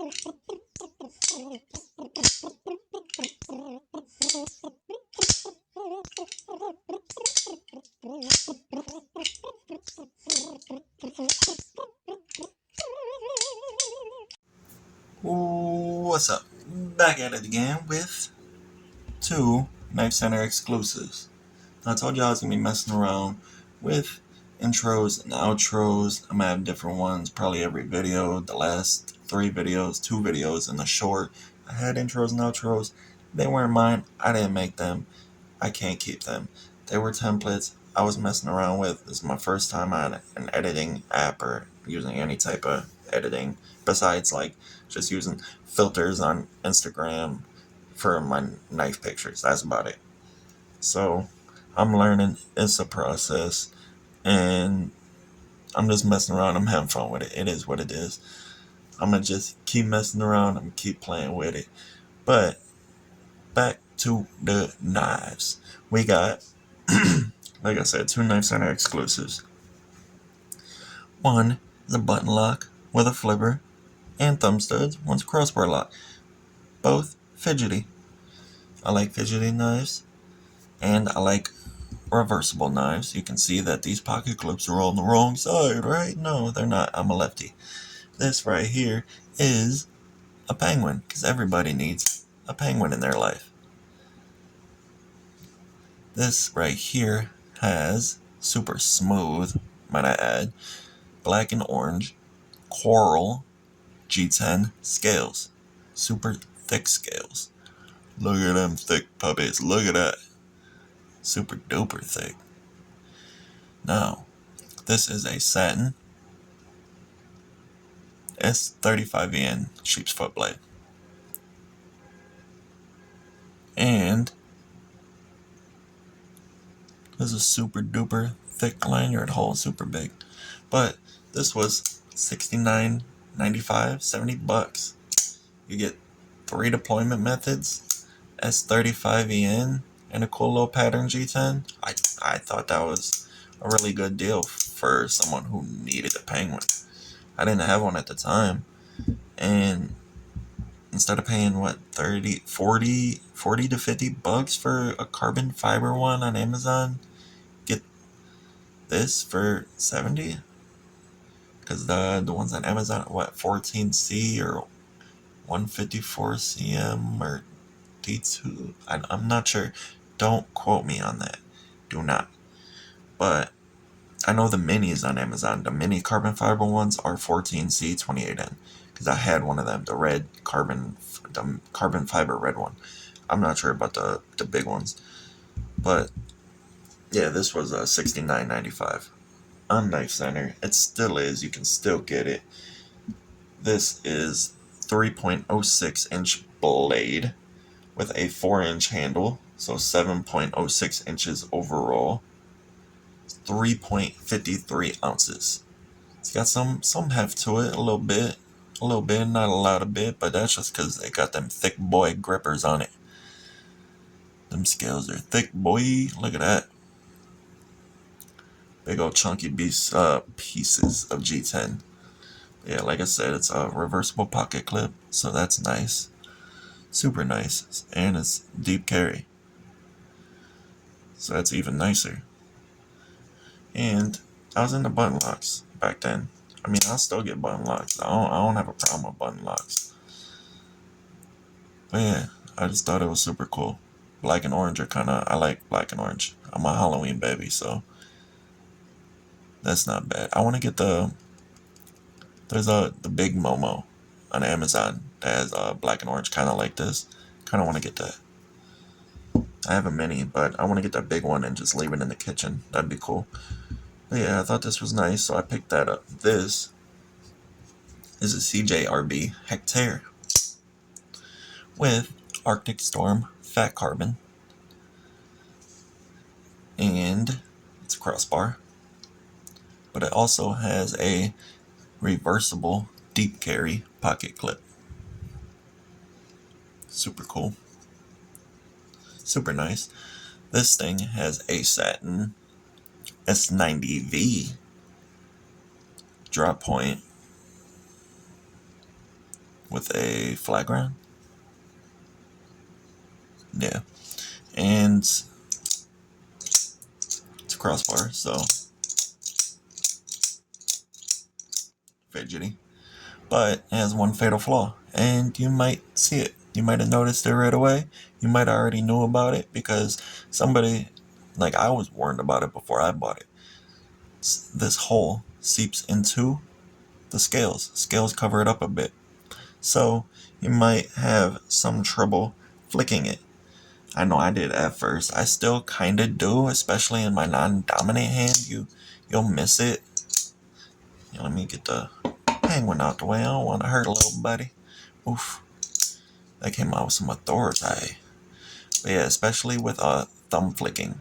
What's up? Back at it again with two Knifecenter Exclusives. I told you I was going to be messing around with intros and outros. I'm going to have different ones probably every video. The last 2 videos, and the short. I had intros and outros. They weren't mine. I didn't make them. I can't keep them. They were templates I was messing around with. This is my first time on an editing app or using any type of editing besides like just using filters on Instagram for my knife pictures. That's about it. So I'm learning. It's a process, and I'm just messing around. I'm having fun with it. It is what it is. I'm gonna just keep messing around. I'm gonna keep playing with it. But back to the knives. We got, like I said, 2 Knifecenter exclusives. One is a button lock with a flipper and thumb studs. One's a crossbar lock. Both fidgety. I like fidgety knives, and I like reversible knives. You can see that these pocket clips are on the wrong side, right? No, they're not. I'm a lefty. This right here is a penguin, because everybody needs a penguin in their life. This right here has super smooth, might I add, black and orange, coral, G10 scales. Super thick scales. Look at them thick puppies. Look at that. Super duper thick. Now, this is a satin S35VN sheep's foot blade. And there's a super duper thick lanyard hole, super big. But this was $69.95, $70. You get 3 deployment methods, S35VN, and a cool little pattern G10. I thought that was a really good deal for someone who needed a penguin. I didn't have one at the time, and instead of paying what, 40 to $50 for a carbon fiber one on Amazon, get this for 70. Because the ones on Amazon are what, 14C or 154 cm or D2. I'm not sure. Don't quote me on that. Do not. But I know the minis on Amazon, the mini carbon fiber ones are 14C 28N. Because I had one of them, the carbon fiber red one. I'm not sure about the big ones. But yeah, this was $69.95 on Knifecenter. It still is. You can still get it. This is 3.06 inch blade with a 4-inch handle, so 7.06 inches overall. 3.53 ounces. It's got some heft to it, a little bit, not a lot of bit, but that's just because they got them thick boy grippers on it. Them scales are thick, boy. Look at that. Big old chunky pieces of G10. Yeah, like I said, it's a reversible pocket clip, so that's nice. Super nice. And it's deep carry, so that's even nicer. And I was into button locks back then. I mean, I'll still get button locks. I don't have a problem with button locks. But yeah, I just thought it was super cool. Black and orange are I like black and orange. I'm a Halloween baby, so that's not bad. I want to get there's the big Momo on Amazon that has black and orange, kind of like this. Kind of want to get that. I have a mini, but I want to get that big one and just leave it in the kitchen. That'd be cool. But yeah, I thought this was nice, so I picked that up. This is a CJRB Hectare with Arctic Storm fat carbon, and it's a crossbar, but it also has a reversible deep carry pocket clip. Super cool. Super nice. This thing has a satin S90V drop point with a flat ground. Yeah, and it's a crossbar, so fidgety. But it has one fatal flaw, and you might see it. You might have noticed it right away. You might already knew about it because somebody, like I was warned about it before I bought it. This hole seeps into the scales. Scales cover it up a bit. So you might have some trouble flicking it. I know I did at first. I still kinda do, especially in my non-dominant hand. You'll miss it. Let me get the penguin out the way. I don't want to hurt a little buddy. Oof. That came out with some authority. But yeah, especially with thumb flicking.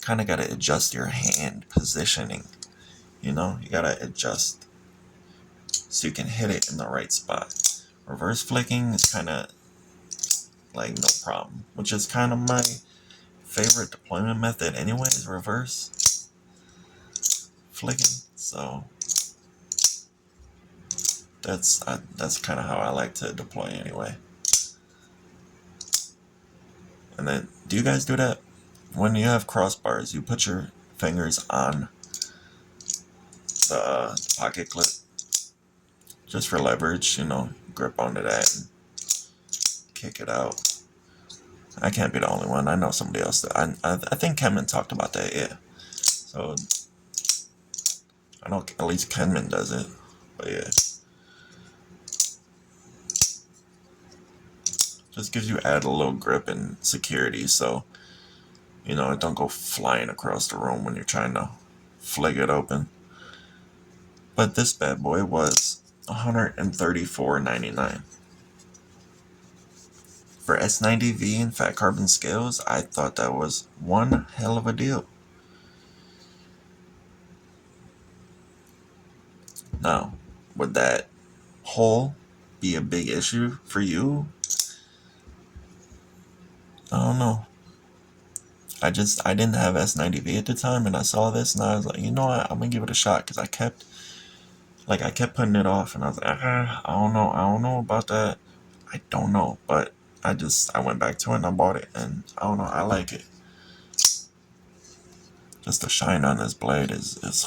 Kinda gotta adjust your hand positioning. You gotta adjust so you can hit it in the right spot. Reverse flicking is kinda like no problem, which is kind of my favorite deployment method anyways, reverse flicking. So that's kind of how I like to deploy anyway. And then, do you guys do that? When you have crossbars, you put your fingers on the pocket clip just for leverage, grip onto that and kick it out. I can't be the only one. I know somebody else that I think Kenman talked about that, yeah. So I know at least Kenman does it. But yeah. Just gives you add a little grip and security so it don't go flying across the room when you're trying to flick it open. But this bad boy was $134.99. For S90V and fat carbon scales, I thought that was one hell of a deal. Now, would that hole be a big issue for you? I don't know. I didn't have S90V at the time, and I saw this, and I was like, you know what, I'm gonna give it a shot, because I kept putting it off, and I was like, I don't know about that. I don't know, but I went back to it and I bought it, and I don't know, I like it. Just the shine on this blade is it's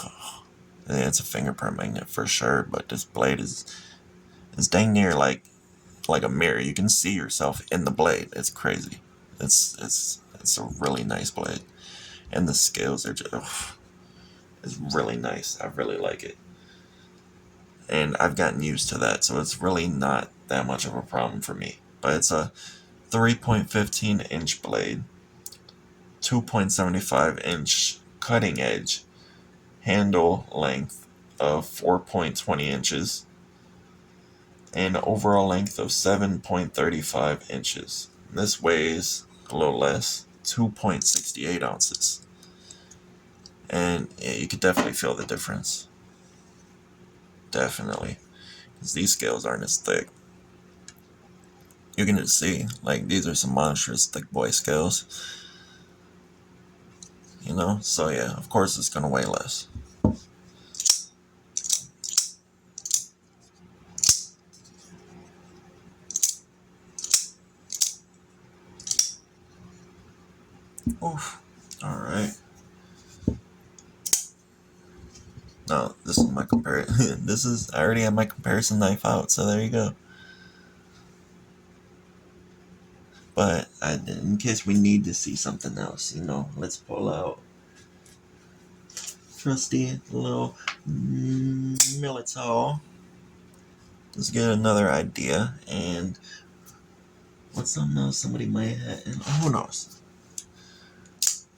a fingerprint magnet for sure, but this blade is dang near like a mirror. You can see yourself in the blade. It's crazy. It's a really nice blade, and the scales are just it's really nice. I really like it, and I've gotten used to that, so it's really not that much of a problem for me. But it's a 3.15 inch blade, 2.75 inch cutting edge, handle length of 4.20 inches, and overall length of 7.35 inches. This weighs a little less, 2.68 ounces. And yeah, you could definitely feel the difference. Definitely. Because these scales aren't as thick. You can just see, like, these are some monstrous thick boy scales. So yeah, of course it's gonna weigh less. Oof. Alright. Now, this is my comparison. I already have my comparison knife out, so there you go. But in case we need to see something else, let's pull out trusty little Militao. Let's get another idea. And what's something else somebody might have? And who knows?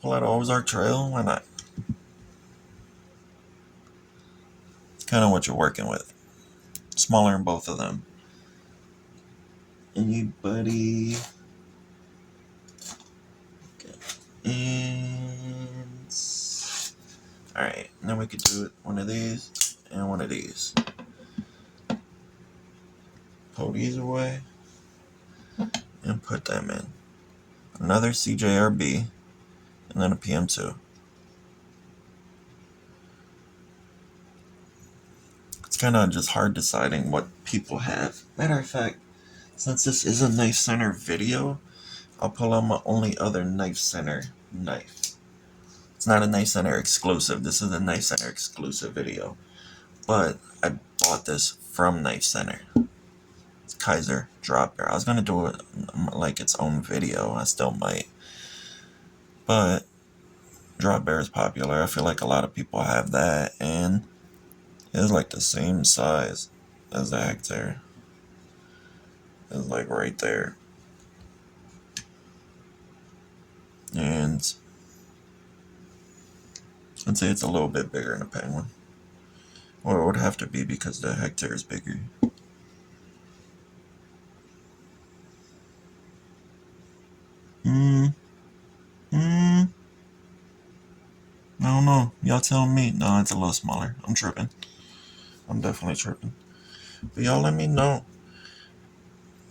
Pull out Ozark Trail. Why not? It's kind of what you're working with. Smaller in both of them. Anybody? Okay. And alright, then we could do one of these and one of these. Pull these away and put them in. Another CJRB and then a PM2. It's kind of just hard deciding what people have. Matter of fact, since this is a Knifecenter video, I'll pull out my only other Knifecenter knife. It's not a Knifecenter exclusive. This is a Knifecenter exclusive video. But I bought this from Knifecenter. It's Kaiser Drop Bear. I was going to do it like its own video. I still might. But Drop Bear is popular. I feel like a lot of people have that. And it's like the same size as the Hector. It's like right there. And I'd say it's a little bit bigger than a Penguin. Or it would have to be because the Hector is bigger. I don't know. Y'all tell me. No, it's a little smaller. I'm tripping. I'm definitely tripping. But y'all let me know.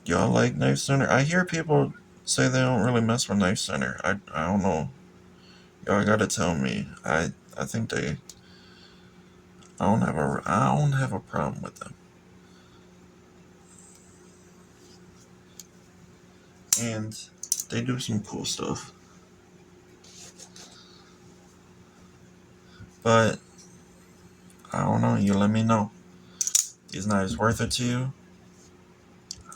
Y'all like Knifecenter? I hear people say they don't really mess with Knifecenter. I don't know. Y'all gotta tell me. I think they. I don't have a problem with them. And they do some cool stuff. But I don't know. You let me know. These knives worth it to you?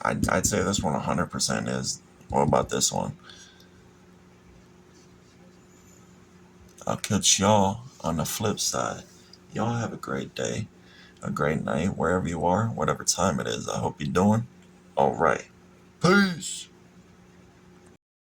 I'd say this one 100% is. What about this one? I'll catch y'all on the flip side. Y'all have a great day, a great night, wherever you are, whatever time it is. I hope you're doing all right. Peace.